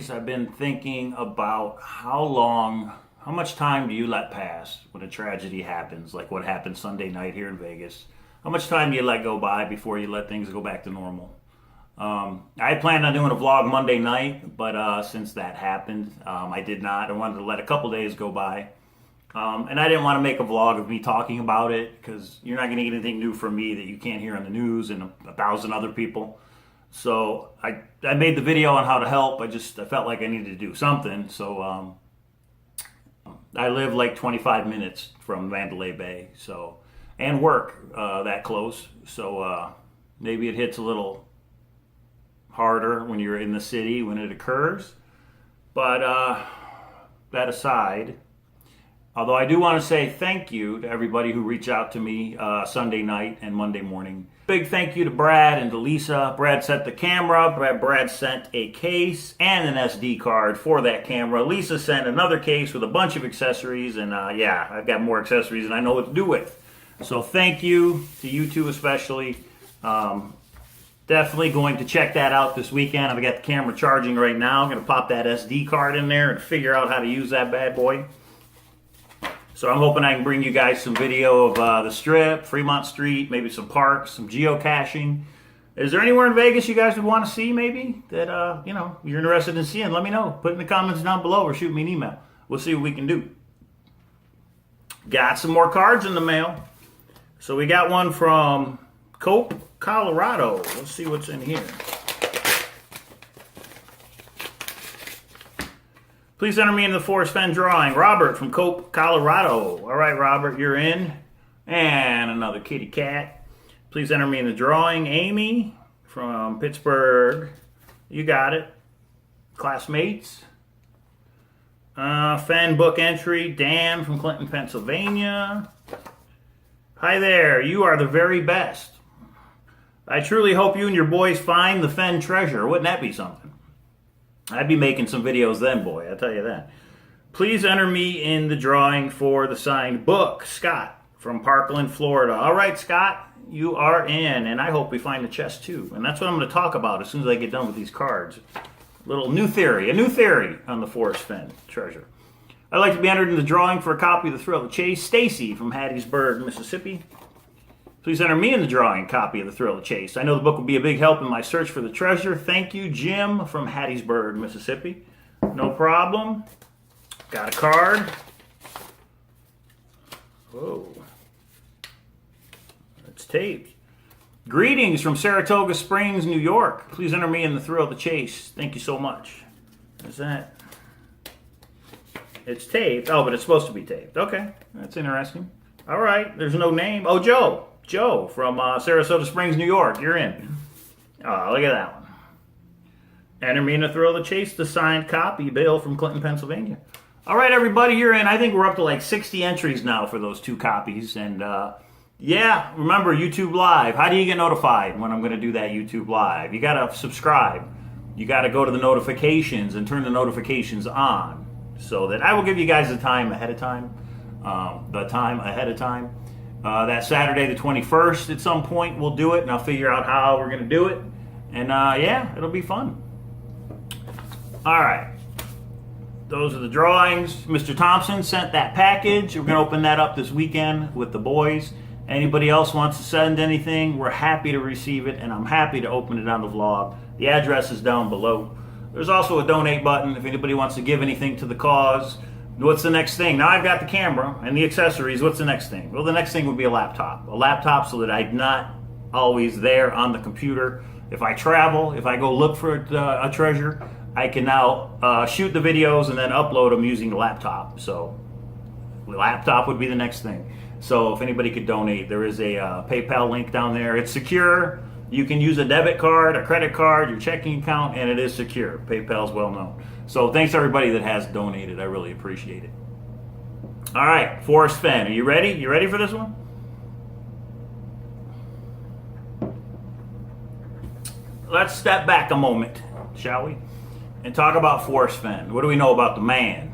I've been thinking about how much time do you let pass when a tragedy happens, like what happened Sunday night here in Vegas? How much time do you let go by before you let things go back to normal? I planned on doing a vlog Monday night, but since that happened, I did not. I wanted to let a couple days go by. And I didn't want to make a vlog of me talking about it because you're not going to get anything new from me that you can't hear on the news and a thousand other people. So I made the video on how to help. I felt like I needed to do something. So I live like 25 minutes from Mandalay Bay, and work that close. So maybe it hits a little harder when you're in the city when it occurs. But that aside, although I do want to say thank you to everybody who reached out to me Sunday night and Monday morning. Big thank you to Brad and to Lisa. Brad sent the camera. Brad sent a case and an SD card for that camera. Lisa sent another case with a bunch of accessories. And yeah, I've got more accessories than I know what to do with. So thank you to you two especially. Definitely going to check that out this weekend. I've got the camera charging right now. I'm going to pop that SD card in there and figure out how to use that bad boy. So I'm hoping I can bring you guys some video of the Strip, Fremont Street, maybe some parks, some geocaching. Is there anywhere in Vegas you guys would want to see maybe that you're interested in seeing? Let me know. Put it in the comments down below or shoot me an email. We'll see what we can do. Got some more cards in the mail. So we got one from Cope, Colorado. Let's see what's in here. Please enter me in the Forrest Fenn drawing. Robert from Cope, Colorado. All right, Robert, you're in. And another kitty cat. Please enter me in the drawing. Amy from Pittsburgh. You got it. Classmates. Fenn book entry. Dan from Clinton, Pennsylvania. Hi there. You are the very best. I truly hope you and your boys find the Fenn treasure. Wouldn't that be something? I'd be making some videos then, boy, I'll tell you that. Please enter me in the drawing for the signed book. Scott from Parkland, Florida. All right, Scott, you are in, and I hope we find the chest too. And that's what I'm going to talk about as soon as I get done with these cards. A new theory on the Forrest Fenn treasure. I'd like to be entered in the drawing for a copy of The Thrill of the Chase. Stacy from Hattiesburg, Mississippi. Please enter me in the drawing copy of The Thrill of the Chase. I know the book will be a big help in my search for the treasure. Thank you, Jim from Hattiesburg, Mississippi. No problem. Got a card. Whoa. It's taped. Greetings from Saratoga Springs, New York. Please enter me in The Thrill of the Chase. Thank you so much. What's that? It's taped. Oh, but it's supposed to be taped. Okay, that's interesting. All right, there's no name. Oh, Joe. Joe from Sarasota Springs, New York. You're in. Oh, look at that one. Enter me in the Thrill of the Chase, the signed copy. Bill from Clinton, Pennsylvania. All right, everybody, you're in. I think we're up to like 60 entries now for those two copies. And yeah, remember, YouTube Live. How do you get notified when I'm going to do that YouTube Live? You got to subscribe. You got to go to the notifications and turn the notifications on so that I will give you guys the time ahead of time. That Saturday the 21st at some point we'll do it, and I'll figure out how we're going to do it. And yeah, it'll be fun. All right. Those are the drawings. Mr. Thompson sent that package. We're going to open that up this weekend with the boys. Anybody else wants to send anything, we're happy to receive it, and I'm happy to open it on the vlog. The address is down below. There's also a donate button if anybody wants to give anything to the cause. What's the next thing? Now I've got the camera and the accessories. What's the next thing? Well, the next thing would be a laptop. A laptop so that I'm not always there on the computer. If I travel, if I go look for a treasure, I can now shoot the videos and then upload them using the laptop. So the laptop would be the next thing. So if anybody could donate, there is a PayPal link down there. It's secure. You can use a debit card, a credit card, your checking account, and it is secure. PayPal is well known. So thanks to everybody that has donated. I really appreciate it. All right, Forrest Fenn, are you ready? You ready for this one? Let's step back a moment, shall we? And talk about Forrest Fenn. What do we know about the man?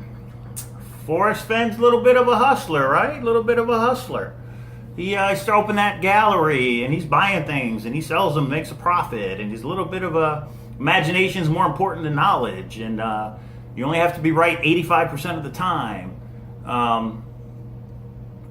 Forrest Fenn's a little bit of a hustler, right? A little bit of a hustler. He starts open that gallery, and he's buying things, and he sells them, makes a profit, and he's a little bit of a imagination's more important than knowledge, and you only have to be right 85% of the time.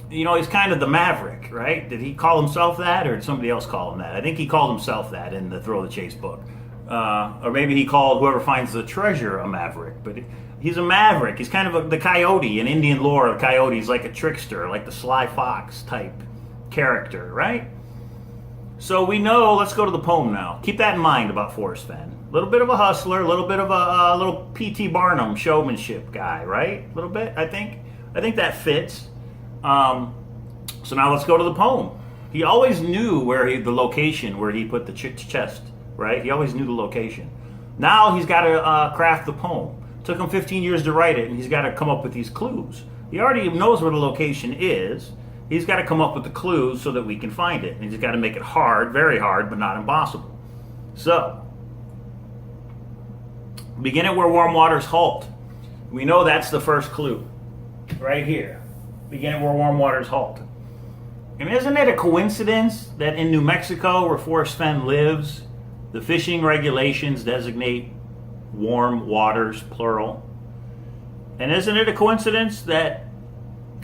You know, he's kind of the maverick, right? Did he call himself that, or did somebody else call him that? I think he called himself that in the Thrill of the Chase book. Or maybe he called whoever finds the treasure a maverick, but he's a maverick. He's kind of the coyote. In Indian lore, the coyote is like a trickster, like the Sly Fox type character, right? So we know, let's go to the poem now. Keep that in mind about Forrest Fenn. A little bit of a hustler, a little bit of a little P.T. Barnum showmanship guy, right? A little bit, I think that fits. So now let's go to the poem. He always knew the location where he put the chest, right? He always knew the location. Now he's got to craft the poem. Took him 15 years to write it, and he's got to come up with these clues. He already knows where the location is. He's got to come up with the clues so that we can find it. And he's got to make it hard, very hard, but not impossible. So, begin at where warm waters halt. We know that's the first clue, right here. Begin at where warm waters halt. And isn't it a coincidence that in New Mexico, where Forrest Fenn lives, the fishing regulations designate warm waters, plural? And isn't it a coincidence that,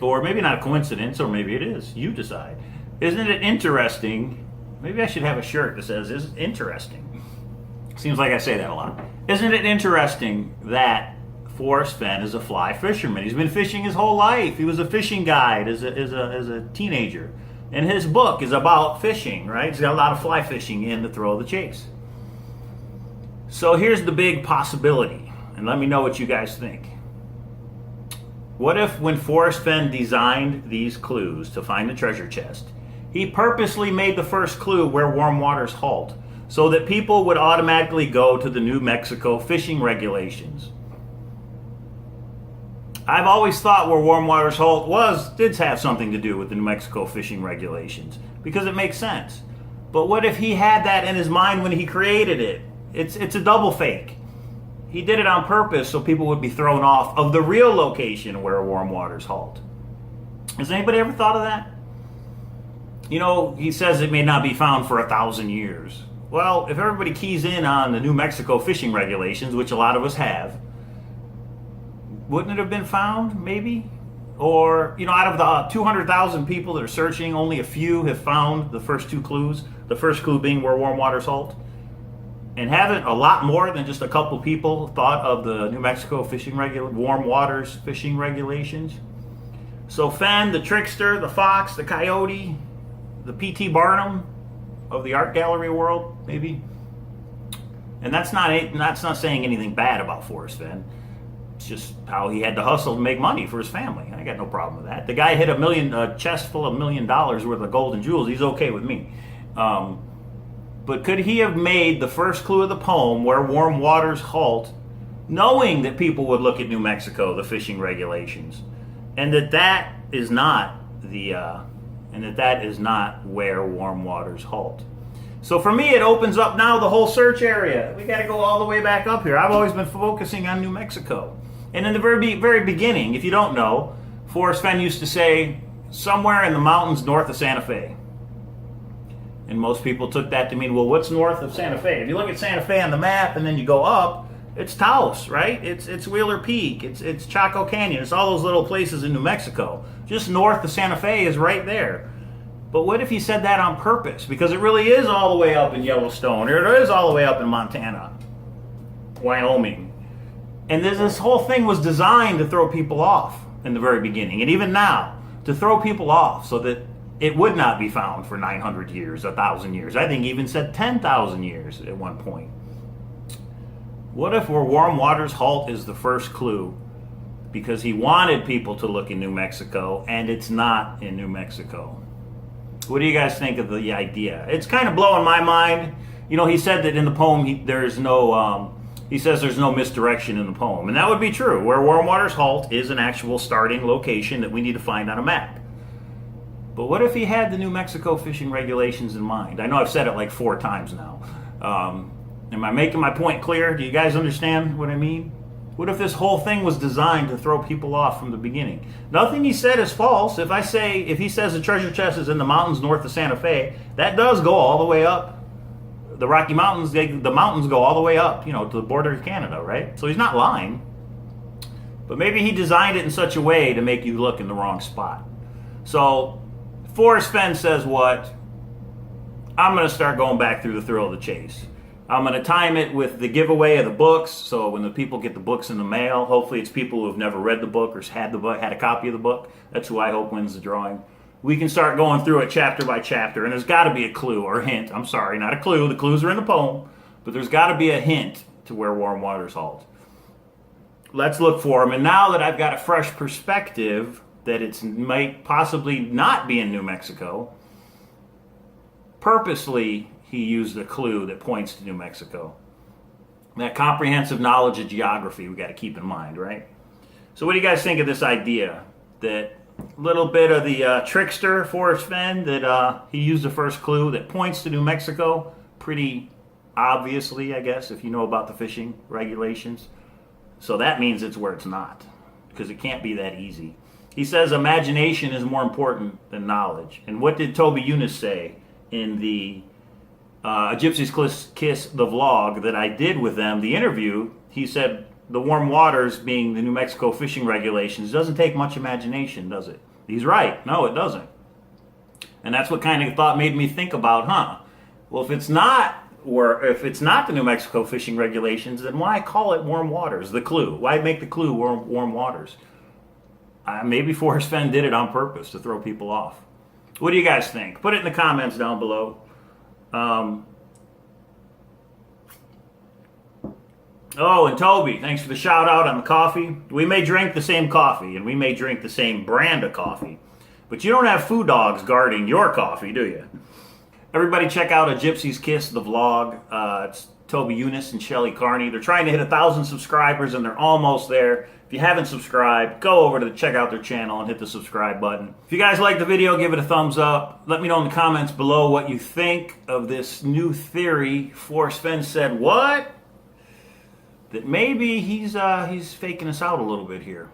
or maybe not a coincidence, or maybe it is, you decide. Isn't it interesting? Maybe I should have a shirt that says, "Is interesting." Seems like I say that a lot. Isn't it interesting that Forrest Fenn is a fly fisherman? He's been fishing his whole life. He was a fishing guide as a teenager. And his book is about fishing, right? He's got a lot of fly fishing in The Thrill of the Chase. So here's the big possibility, and let me know what you guys think. What if when Forrest Fenn designed these clues to find the treasure chest, he purposely made the first clue where warm waters halt, so that people would automatically go to the New Mexico fishing regulations? I've always thought where warm waters halt did have something to do with the New Mexico fishing regulations, because it makes sense. But what if he had that in his mind when he created it? It's a double fake. He did it on purpose so people would be thrown off of the real location where warm waters halt. Has anybody ever thought of that? You know, he says it may not be found for 1,000 years. Well, if everybody keys in on the New Mexico fishing regulations, which a lot of us have, wouldn't it have been found, maybe? Or, you know, out of the 200,000 people that are searching, only a few have found the first two clues. The first clue being where warm waters halt. And haven't a lot more than just a couple people thought of the New Mexico warm waters fishing regulations? So Fenn, the trickster, the fox, the coyote, the P.T. Barnum of the art gallery world, maybe. And that's not saying anything bad about Forrest Fenn. It's just how he had to hustle to make money for his family. I got no problem with that. The guy hit a chest full of $1 million worth of gold and jewels. He's okay with me. But could he have made the first clue of the poem, where warm waters halt, knowing that people would look at New Mexico, the fishing regulations, and that is not where warm waters halt? So for me, it opens up now the whole search area. We got to go all the way back up here. I've always been focusing on New Mexico. And in the very beginning, if you don't know, Forrest Fenn used to say, somewhere in the mountains north of Santa Fe. And most people took that to mean, well, what's north of Santa Fe? If you look at Santa Fe on the map and then you go up, it's Taos, right? It's Wheeler Peak, it's Chaco Canyon, it's all those little places in New Mexico. Just north of Santa Fe is right there. But what if he said that on purpose? Because it really is all the way up in Yellowstone, or it is all the way up in Montana, Wyoming. And this whole thing was designed to throw people off in the very beginning, and even now, to throw people off so that it would not be found for 900 years, 1,000 years. I think he even said 10,000 years at one point. What if where warm waters halt is the first clue because he wanted people to look in New Mexico and it's not in New Mexico? What do you guys think of the idea? It's kind of blowing my mind. You know, he said that in the poem he says there's no misdirection in the poem, and that would be true. Where warm waters halt is an actual starting location that we need to find on a map. But what if he had the New Mexico fishing regulations in mind? I know I've said it like 4 times now. Am I making my point clear? Do you guys understand what I mean? What if this whole thing was designed to throw people off from the beginning? Nothing he said is false. If he says the treasure chest is in the mountains north of Santa Fe, that does go all the way up. The Rocky Mountains, the mountains go all the way up, to the border of Canada, right? So he's not lying. But maybe he designed it in such a way to make you look in the wrong spot. So Forrest Fenn says what? I'm going to start going back through the thrill of the chase. I'm going to time it with the giveaway of the books. So when the people get the books in the mail, hopefully it's people who have never read the book or had a copy of the book. That's who I hope wins the drawing. We can start going through it chapter by chapter, and there's got to be a clue or a hint. I'm sorry, not a clue. The clues are in the poem, but there's got to be a hint to where warm waters halt. Let's look for them. And now that I've got a fresh perspective that it might possibly not be in New Mexico, purposely he used a clue that points to New Mexico. That comprehensive knowledge of geography we got to keep in mind, right? So what do you guys think of this idea that little bit of the trickster Forrest Fenn, that he used the first clue that points to New Mexico pretty obviously, I guess, if you know about the fishing regulations. So that means it's where it's not, because it can't be that easy. He says imagination is more important than knowledge. And what did Toby Eunice say in the A Gypsy's Kiss, the vlog that I did with them, the interview? He said the warm waters being the New Mexico fishing regulations doesn't take much imagination, does it? He's right. No, it doesn't. And that's what kind of thought made me think about, well, if it's not the New Mexico fishing regulations, then why call it warm waters, the clue? Why make the clue warm waters? Maybe Forrest Fenn did it on purpose to throw people off. What do you guys think? Put it in the comments down below. Oh, and Toby, thanks for the shout out on the coffee. We may drink the same coffee, and we may drink the same brand of coffee, but you don't have food dogs guarding your coffee, do you? Everybody check out A Gypsy's Kiss, the vlog. It's Toby Eunice and Shelly Carney. They're trying to hit 1,000 subscribers, and they're almost there. If you haven't subscribed, go over to check out their channel and hit the subscribe button. If you guys like the video, give it a thumbs up. Let me know in the comments below what you think of this new theory. Forrest Fenn said what? That maybe he's faking us out a little bit here.